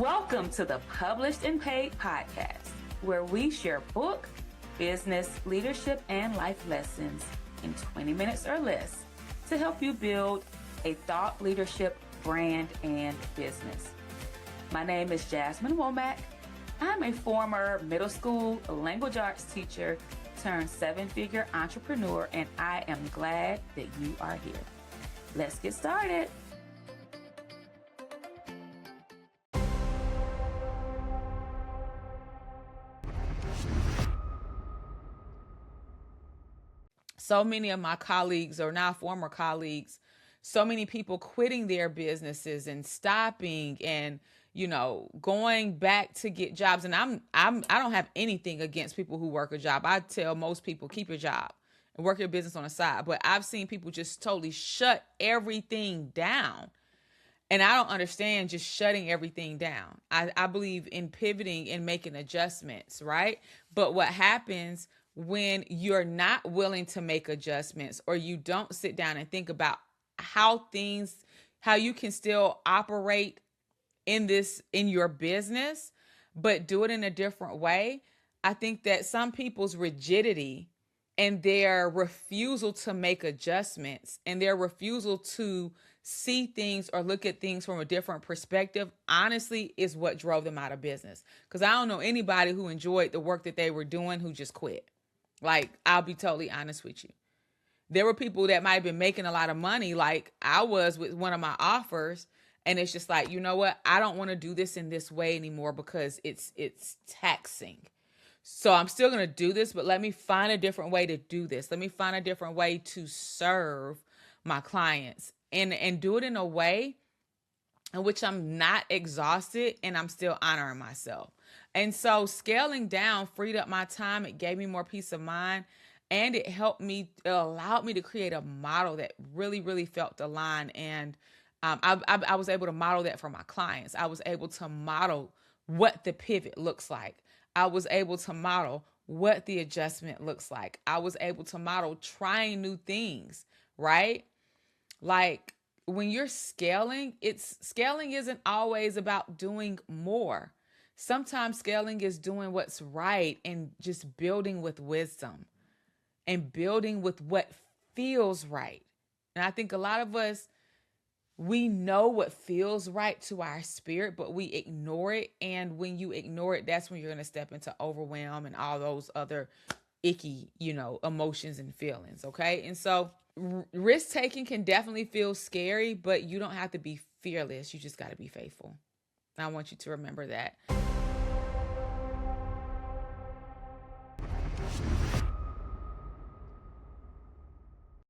Welcome to the Published and Paid podcast, where we share book, business, leadership, and life lessons in 20 minutes or less to help you build a thought leadership brand and business. My name is Jasmine Womack. I'm a former middle school language arts teacher turned seven-figure entrepreneur, and I am glad that you are here. Let's get started. So many of my colleagues, or now former colleagues, so many people quitting their businesses and stopping and, going back to get jobs. And I don't have anything against people who work a job. I tell most people, keep your job and work your business on the side. But I've seen people just totally shut everything down. And I don't understand just shutting everything down. I believe in pivoting and making adjustments, right? But what happens when you're not willing to make adjustments, or you don't sit down and think about how you can still operate in your business, but do it in a different way? I think that some people's rigidity and their refusal to make adjustments and their refusal to see things or look at things from a different perspective, honestly, is what drove them out of business. Because I don't know anybody who enjoyed the work that they were doing who just quit. Like, I'll be totally honest with you. There were people that might have been making a lot of money, like I was with one of my offers, and it's just like, you know what? I don't want to do this in this way anymore because it's taxing. So I'm still going to do this, but let me find a different way to do this. Let me find a different way to serve my clients and do it in a way in which I'm not exhausted and I'm still honoring myself. And so scaling down freed up my time. It gave me more peace of mind, and it allowed me to create a model that really, really felt aligned. And I was able to model that for my clients. I was able to model what the pivot looks like. I was able to model what the adjustment looks like. I was able to model trying new things, right? Like, when you're scaling isn't always about doing more. Sometimes scaling is doing what's right and just building with wisdom and building with what feels right. And I think a lot of us, we know what feels right to our spirit, but we ignore it. And when you ignore it, that's when you're going to step into overwhelm and all those other icky, emotions and feelings. Okay. And so risk taking can definitely feel scary, but you don't have to be fearless. You just got to be faithful. I want you to remember that.